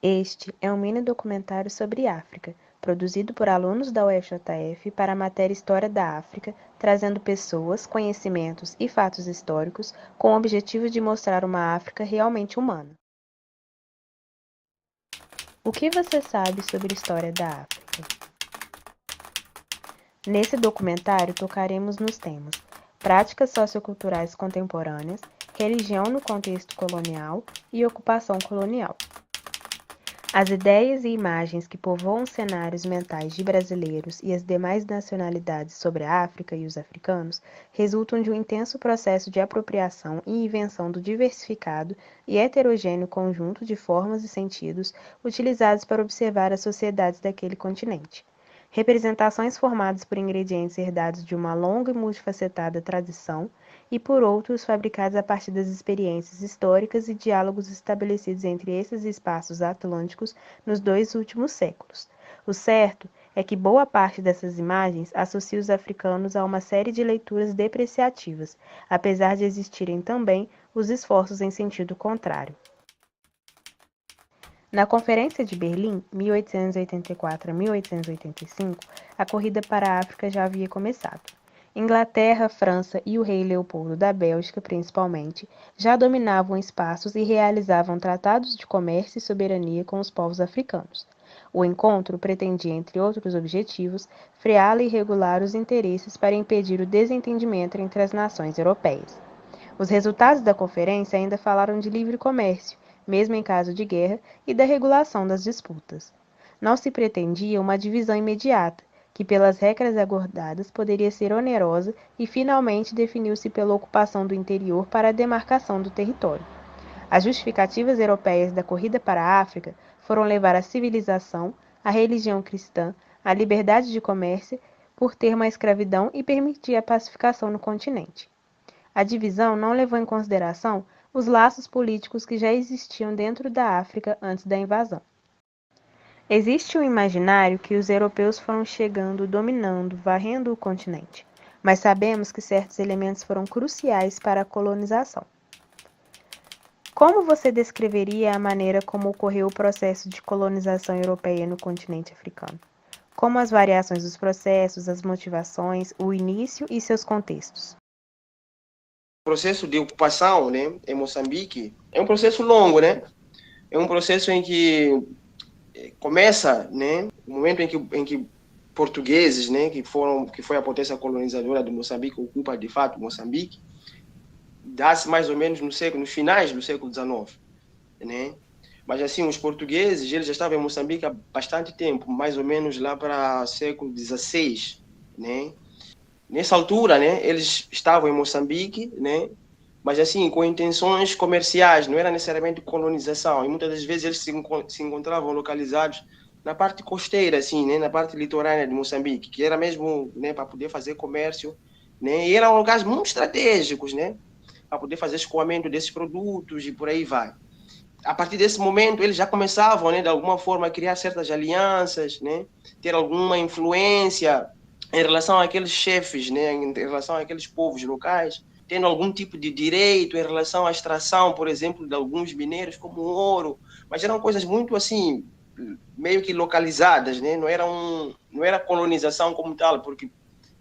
Este é um mini documentário sobre África, produzido por alunos da UFJF para a matéria História da África, trazendo pessoas, conhecimentos e fatos históricos com o objetivo de mostrar uma África realmente humana. O que você sabe sobre a história da África? Nesse documentário tocaremos nos temas práticas socioculturais contemporâneas, religião no contexto colonial e ocupação colonial. As ideias e imagens que povoam cenários mentais de brasileiros e as demais nacionalidades sobre a África e os africanos resultam de um intenso processo de apropriação e invenção do diversificado e heterogêneo conjunto de formas e sentidos utilizados para observar as sociedades daquele continente. Representações formadas por ingredientes herdados de uma longa e multifacetada tradição e por outros fabricados a partir das experiências históricas e diálogos estabelecidos entre esses espaços atlânticos nos 2 últimos séculos. O certo é que boa parte dessas imagens associa os africanos a uma série de leituras depreciativas, apesar de existirem também os esforços em sentido contrário. Na Conferência de Berlim, 1884 a 1885, a corrida para a África já havia começado. Inglaterra, França e o rei Leopoldo da Bélgica, principalmente, já dominavam espaços e realizavam tratados de comércio e soberania com os povos africanos. O encontro pretendia, entre outros objetivos, frear e regular os interesses para impedir o desentendimento entre as nações europeias. Os resultados da conferência ainda falaram de livre comércio, mesmo em caso de guerra, e da regulação das disputas. Não se pretendia uma divisão imediata, que pelas regras acordadas poderia ser onerosa e finalmente definiu-se pela ocupação do interior para a demarcação do território. As justificativas europeias da corrida para a África foram levar a civilização, a religião cristã, a liberdade de comércio, por termo a escravidão e permitir a pacificação no continente. A divisão não levou em consideração os laços políticos que já existiam dentro da África antes da invasão. Existe um imaginário que os europeus foram chegando, dominando, varrendo o continente, mas sabemos que certos elementos foram cruciais para a colonização. Como você descreveria a maneira como ocorreu o processo de colonização europeia no continente africano? Como as variações dos processos, as motivações, o início e seus contextos? O processo de ocupação, né, em Moçambique é um processo longo, né? É um processo em que começa, né, o momento em que portugueses, né, que foi a potência colonizadora de Moçambique, ocupa de fato Moçambique, dá-se mais ou menos nos finais do século XIX, né? Mas assim, os portugueses, eles já estavam em Moçambique há bastante tempo, mais ou menos lá para o século XVI, né? Nessa altura, né, eles estavam em Moçambique, né, mas assim, com intenções comerciais, não era necessariamente colonização. E muitas das vezes eles se encontravam localizados na parte costeira, assim, né, na parte litorânea de Moçambique, que era mesmo, né, para poder fazer comércio, né, e eram lugares muito estratégicos, né, para poder fazer escoamento desses produtos e por aí vai. A partir desse momento, eles já começavam, né, de alguma forma, a criar certas alianças, né, ter alguma influência em relação àqueles chefes, né, em relação àqueles povos locais, tendo algum tipo de direito em relação à extração, por exemplo, de alguns minérios, como o ouro, mas eram coisas muito assim, meio que localizadas, né? Não era colonização como tal, porque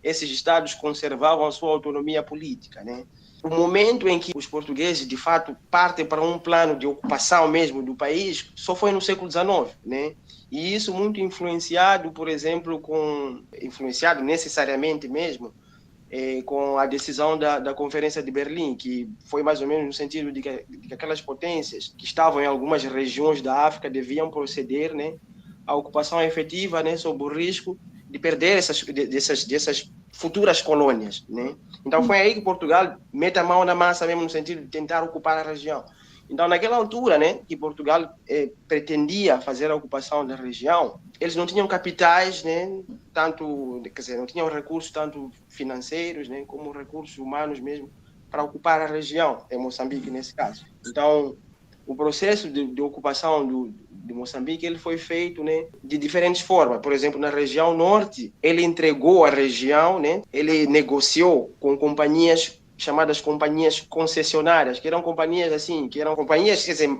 esses estados conservavam a sua autonomia política, né? O momento em que os portugueses, de fato, partem para um plano de ocupação mesmo do país, só foi no século XIX, né? E isso muito influenciado, por exemplo, influenciado necessariamente mesmo, com a decisão da Conferência de Berlim, que foi mais ou menos no sentido de que aquelas potências que estavam em algumas regiões da África deviam proceder, né, à ocupação efetiva, né, sob o risco de perder dessas futuras colônias, né? Então foi aí que Portugal mete a mão na massa mesmo no sentido de tentar ocupar a região. Então, naquela altura, né, que Portugal pretendia fazer a ocupação da região, eles não tinham capitais, né, tanto, quer dizer, não tinham recursos tanto financeiros, né, como recursos humanos mesmo para ocupar a região, em Moçambique nesse caso. Então, o processo de ocupação de Moçambique ele foi feito, né, de diferentes formas. Por exemplo, na região norte, ele entregou a região, né, ele negociou com companhias chamadas companhias concessionárias, que eram companhias assim, quer dizer,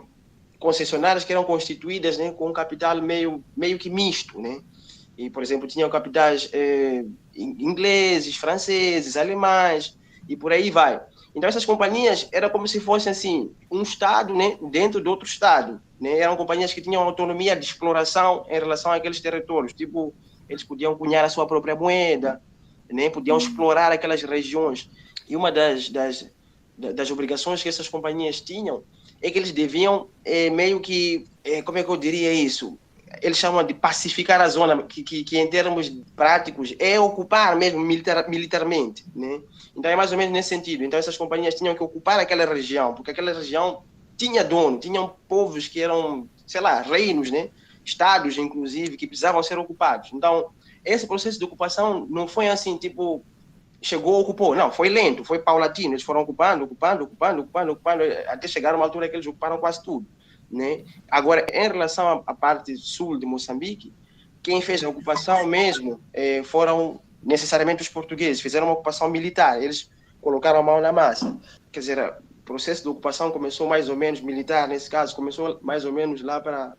concessionárias que eram constituídas, né, com um capital meio que misto, né? E, por exemplo, tinham capitais ingleses, franceses, alemães e por aí vai. Então, essas companhias eram como se fossem assim, um Estado, né, dentro de outro Estado. Né? Eram companhias que tinham autonomia de exploração em relação àqueles territórios. Tipo, eles podiam cunhar a sua própria moeda, né? Podiam explorar aquelas regiões. E uma das obrigações que essas companhias tinham é que eles deviam meio que, como é que eu diria isso? Eles chamam de pacificar a zona, que em termos práticos é ocupar mesmo militarmente, né? Então é mais ou menos nesse sentido. Então essas companhias tinham que ocupar aquela região, porque aquela região tinha dono, tinham povos que eram, sei lá, reinos, né? Estados, inclusive, que precisavam ser ocupados. Então esse processo de ocupação não foi assim, tipo, chegou, ocupou. Não, foi lento, foi paulatino. Eles foram ocupando, até chegar a uma altura que eles ocuparam quase tudo. Né? Agora, em relação à parte sul de Moçambique, quem fez a ocupação mesmo foram necessariamente os portugueses, fizeram uma ocupação militar, eles colocaram a mão na massa. Quer dizer, o processo de ocupação começou mais ou menos, militar nesse caso, começou mais ou menos lá para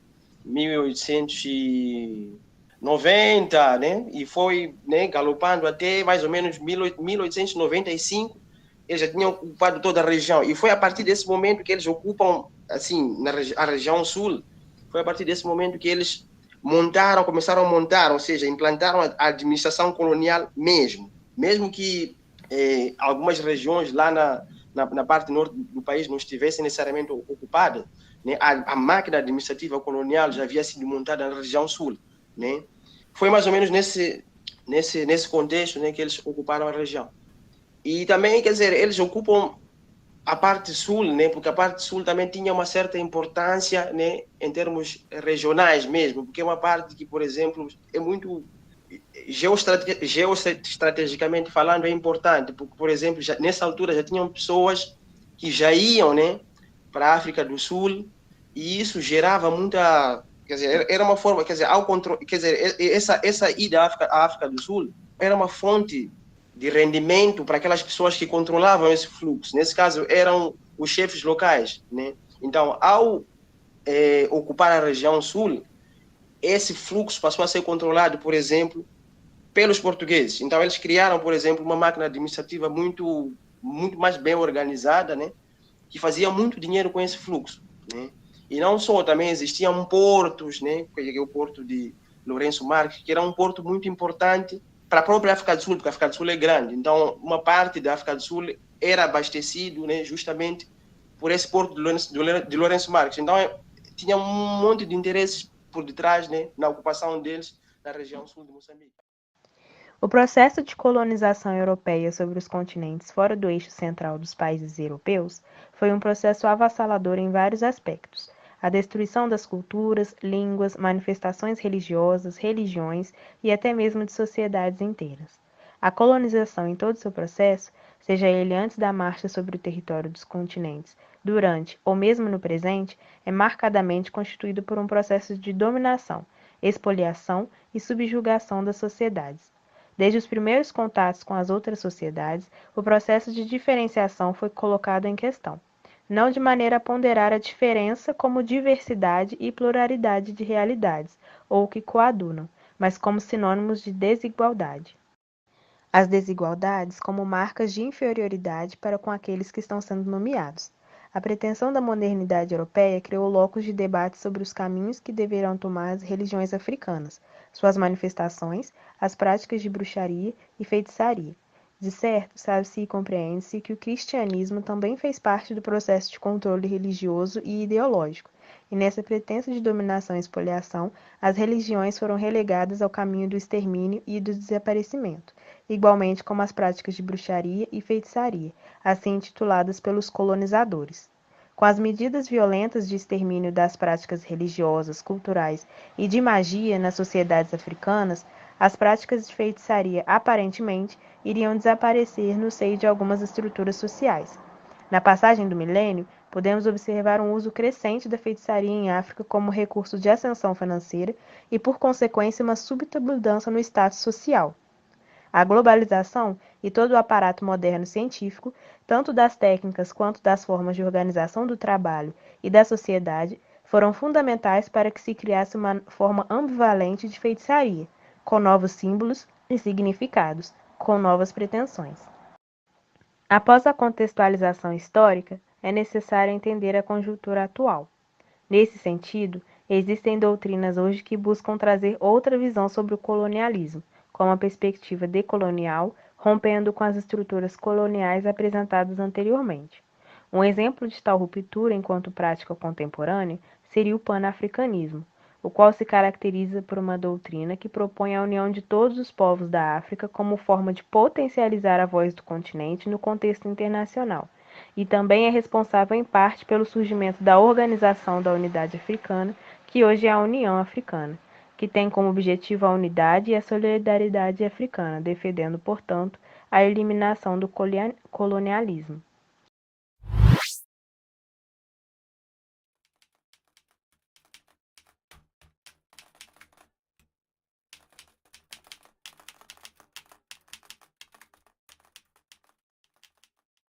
1890, né? E foi, né, galopando até mais ou menos 1895, eles já tinham ocupado toda a região. E foi a partir desse momento que eles ocupam, assim, a região sul, foi a partir desse momento que eles começaram a montar, ou seja, implantaram a administração colonial mesmo. Mesmo que algumas regiões lá na parte norte do país não estivessem necessariamente ocupadas, né? A máquina administrativa colonial já havia sido montada na região sul, né? Foi mais ou menos nesse contexto, né, que eles ocuparam a região. E também, quer dizer, eles ocupam a parte sul, né, porque a parte sul também tinha uma certa importância, né, em termos regionais mesmo, porque é uma parte que, por exemplo, é muito geoestrategicamente falando, é importante, porque, por exemplo, nessa altura já tinham pessoas que já iam, né, para a África do Sul, e isso gerava muita, quer dizer, era uma forma, quer dizer, ao controle, quer dizer, essa ida à África do Sul era uma fonte de rendimento para aquelas pessoas que controlavam esse fluxo. Nesse caso, eram os chefes locais, né? Então, ao ocupar a região sul, esse fluxo passou a ser controlado, por exemplo, pelos portugueses. Então, eles criaram, por exemplo, uma máquina administrativa muito mais bem organizada, né? Que fazia muito dinheiro com esse fluxo, né? E não só, também existiam portos, né? Que é o porto de Lourenço Marques, que era um porto muito importante para a própria África do Sul, porque a África do Sul é grande. Então, uma parte da África do Sul era abastecido, né, justamente por esse porto de Lourenço Marques. Então, tinha um monte de interesses por detrás, né, na ocupação deles na região sul de Moçambique. O processo de colonização europeia sobre os continentes fora do eixo central dos países europeus foi um processo avassalador em vários aspectos. A destruição das culturas, línguas, manifestações religiosas, religiões e até mesmo de sociedades inteiras. A colonização em todo seu processo, seja ele antes da marcha sobre o território dos continentes, durante ou mesmo no presente, é marcadamente constituído por um processo de dominação, expoliação e subjugação das sociedades. Desde os primeiros contatos com as outras sociedades, o processo de diferenciação foi colocado em questão, não de maneira a ponderar a diferença como diversidade e pluralidade de realidades, ou que coadunam, mas como sinônimos de desigualdade. As desigualdades como marcas de inferioridade para com aqueles que estão sendo nomeados. A pretensão da modernidade europeia criou locos de debate sobre os caminhos que deverão tomar as religiões africanas, suas manifestações, as práticas de bruxaria e feitiçaria. De certo, sabe-se e compreende-se que o cristianismo também fez parte do processo de controle religioso e ideológico, e nessa pretensa de dominação e expoliação, as religiões foram relegadas ao caminho do extermínio e do desaparecimento, igualmente como as práticas de bruxaria e feitiçaria, assim intituladas pelos colonizadores. Com as medidas violentas de extermínio das práticas religiosas, culturais e de magia nas sociedades africanas, as práticas de feitiçaria aparentemente iriam desaparecer no seio de algumas estruturas sociais. Na passagem do milênio, podemos observar um uso crescente da feitiçaria em África como recurso de ascensão financeira e, por consequência, uma súbita mudança no status social. A globalização e todo o aparato moderno científico, tanto das técnicas quanto das formas de organização do trabalho e da sociedade, foram fundamentais para que se criasse uma forma ambivalente de feitiçaria, com novos símbolos e significados, com novas pretensões. Após a contextualização histórica, é necessário entender a conjuntura atual. Nesse sentido, existem doutrinas hoje que buscam trazer outra visão sobre o colonialismo, com uma perspectiva decolonial, rompendo com as estruturas coloniais apresentadas anteriormente. Um exemplo de tal ruptura enquanto prática contemporânea seria o panafricanismo, o qual se caracteriza por uma doutrina que propõe a união de todos os povos da África como forma de potencializar a voz do continente no contexto internacional, e também é responsável em parte pelo surgimento da Organização da Unidade Africana, que hoje é a União Africana, que tem como objetivo a unidade e a solidariedade africana, defendendo, portanto, a eliminação do colonialismo.